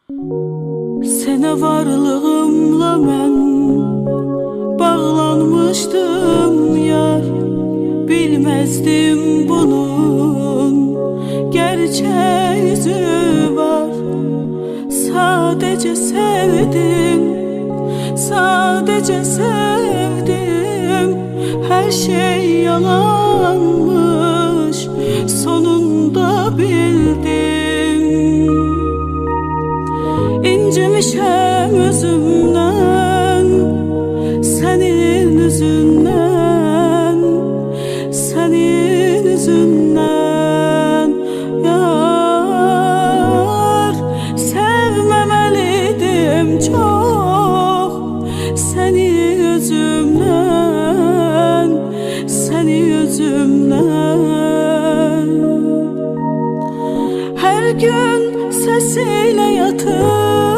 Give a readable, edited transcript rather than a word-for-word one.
Sənə varlığımla mən bağlanmışdım yar. Bilməzdim bunun gerçək yüzü var. Sadəcə sevdim, sadəcə sevdim. Hər şey yalanmış, sonunda bildim. İncimişəm özümdən, sənin üzündən, sənin üzündən. Yar, sevməməlidim çox, səni özümdən, səni özümdən. Hər gün səsilə yatır,